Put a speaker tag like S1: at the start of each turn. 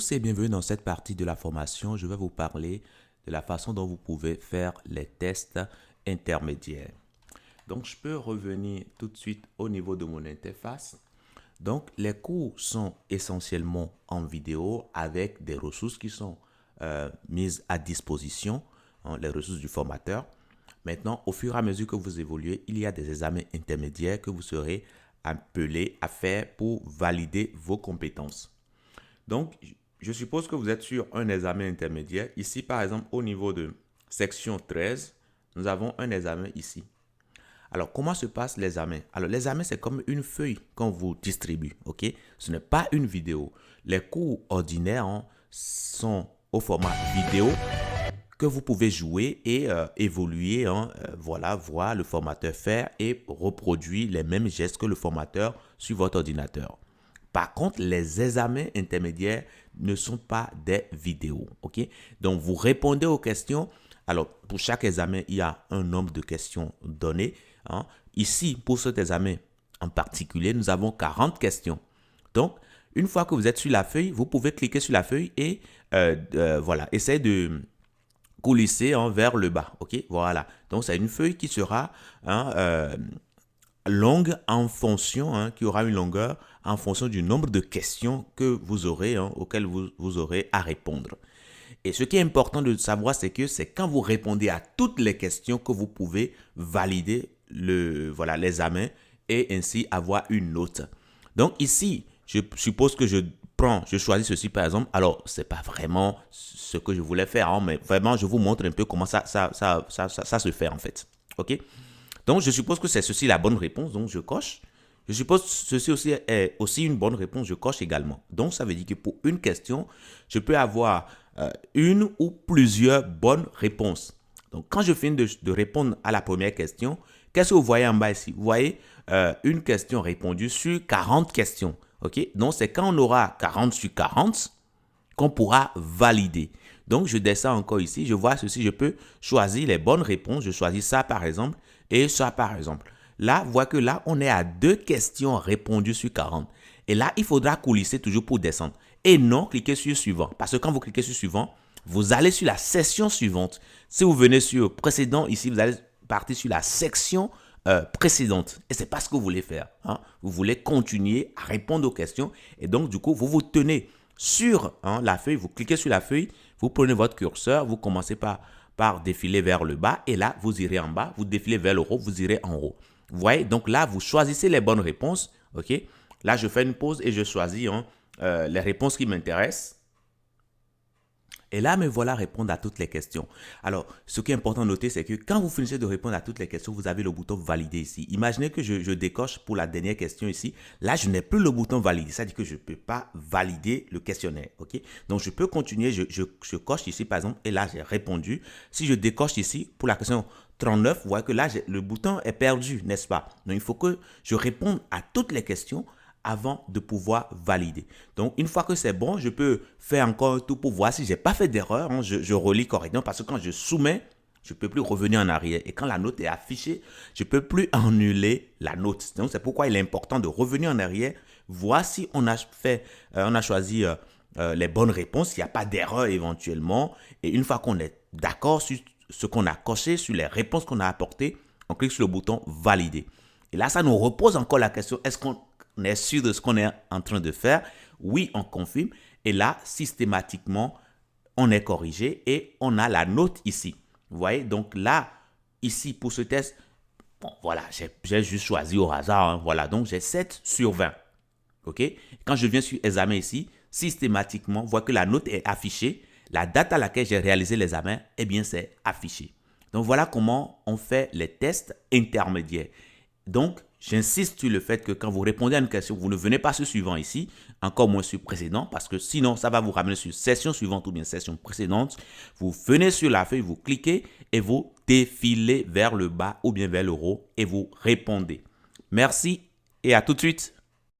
S1: Tous et bienvenue dans cette partie de la formation. Je vais vous parler de la façon dont vous pouvez faire les tests intermédiaires. Donc, je peux revenir tout de suite au niveau de mon interface. Donc, les cours sont essentiellement en vidéo avec des ressources qui sont mises à disposition, les ressources du formateur. Maintenant, au fur et à mesure que vous évoluez, il y a des examens intermédiaires que vous serez appelés à faire pour valider vos compétences. Donc, je suppose que vous êtes sur un examen intermédiaire. Ici, par exemple, au niveau de section 13, nous avons un examen ici. Alors, comment se passe l'examen? Alors, l'examen, c'est comme une feuille qu'on vous distribue, ok? Ce n'est pas une vidéo. Les cours ordinaires sont au format vidéo que vous pouvez jouer et évoluer, voilà, voir le formateur faire et reproduire les mêmes gestes que le formateur sur votre ordinateur. Par contre, les examens intermédiaires ne sont pas des vidéos, ok? Donc, vous répondez aux questions. Alors, pour chaque examen, il y a un nombre de questions données. Ici, pour cet examen en particulier, nous avons 40 questions. Donc, une fois que vous êtes sur la feuille, vous pouvez cliquer sur la feuille et voilà, essayer de coulisser vers le bas, ok? Voilà. Donc, c'est une feuille qui sera longue en fonction, qui aura une longueur en fonction du nombre de questions que vous aurez, auxquelles vous aurez à répondre. Et ce qui est important de savoir, c'est que c'est quand vous répondez à toutes les questions que vous pouvez valider l'examen et ainsi avoir une note. Donc ici, je suppose que je choisis ceci par exemple. Alors, ce n'est pas vraiment ce que je voulais faire, mais vraiment, je vous montre un peu comment ça se fait en fait. OK? Donc, je suppose que c'est ceci la bonne réponse, donc je coche. Je suppose que ceci aussi est aussi une bonne réponse, je coche également. Donc, ça veut dire que pour une question, je peux avoir une ou plusieurs bonnes réponses. Donc, quand je finis de répondre à la première question, qu'est-ce que vous voyez en bas ici? Vous voyez une question répondue sur 40 questions. OK? Donc, c'est quand on aura 40 sur 40 qu'on pourra valider. Donc, je descends encore ici, je vois ceci, je peux choisir les bonnes réponses. Je choisis ça par exemple et ça par exemple. Là, vous voyez que là, on est à 2 questions répondues sur 40. Et là, il faudra coulisser toujours pour descendre. Et non cliquer sur suivant. Parce que quand vous cliquez sur suivant, vous allez sur la session suivante. Si vous venez sur précédent, ici, vous allez partir sur la section précédente. Et ce n'est pas ce que vous voulez faire. Vous voulez continuer à répondre aux questions. Et donc, du coup, vous vous tenez sur la feuille, vous cliquez sur la feuille, vous prenez votre curseur, vous commencez par défiler vers le bas et là, vous irez en bas, vous défilez vers le haut, vous irez en haut. Vous voyez, donc là, vous choisissez les bonnes réponses, ok? Là, je fais une pause et je choisis les réponses qui m'intéressent. Et là, me voilà répondre à toutes les questions. Alors, ce qui est important de noter, c'est que quand vous finissez de répondre à toutes les questions, vous avez le bouton valider ici. Imaginez que je décoche pour la dernière question ici. Là, je n'ai plus le bouton valider. Ça veut dire que je ne peux pas valider le questionnaire. Ok? Donc, je peux continuer. Je coche ici, par exemple, et là, j'ai répondu. Si je décoche ici pour la question 39, vous voyez que là, le bouton est perdu, n'est-ce pas? Donc, il faut que je réponde à toutes les questions avant de pouvoir valider. Donc, une fois que c'est bon, je peux faire encore un tour pour voir si je n'ai pas fait d'erreur. Je relis correctement parce que quand je soumets, je ne peux plus revenir en arrière. Et quand la note est affichée, je ne peux plus annuler la note. Donc, c'est pourquoi il est important de revenir en arrière, voir si on a choisi les bonnes réponses, s'il n'y a pas d'erreur éventuellement. Et une fois qu'on est d'accord sur ce qu'on a coché, sur les réponses qu'on a apportées, on clique sur le bouton valider. Et là, ça nous repose encore la question, est-ce qu'on est sûr de ce qu'on est en train de faire? Oui, on confirme. Et là, systématiquement, on est corrigé et on a la note ici. Vous voyez, donc là, ici, pour ce test, bon, voilà, j'ai juste choisi au hasard. Voilà, donc j'ai 7 sur 20. OK? Quand je viens sur examen ici, systématiquement, vous voyez que la note est affichée. La date à laquelle j'ai réalisé l'examen, eh bien, c'est affiché. Donc, voilà comment on fait les tests intermédiaires. Donc, j'insiste sur le fait que quand vous répondez à une question, vous ne venez pas sur suivant ici, encore moins sur précédent, parce que sinon, ça va vous ramener sur session suivante ou bien session précédente. Vous venez sur la feuille, vous cliquez et vous défilez vers le bas ou bien vers le haut et vous répondez. Merci et à tout de suite.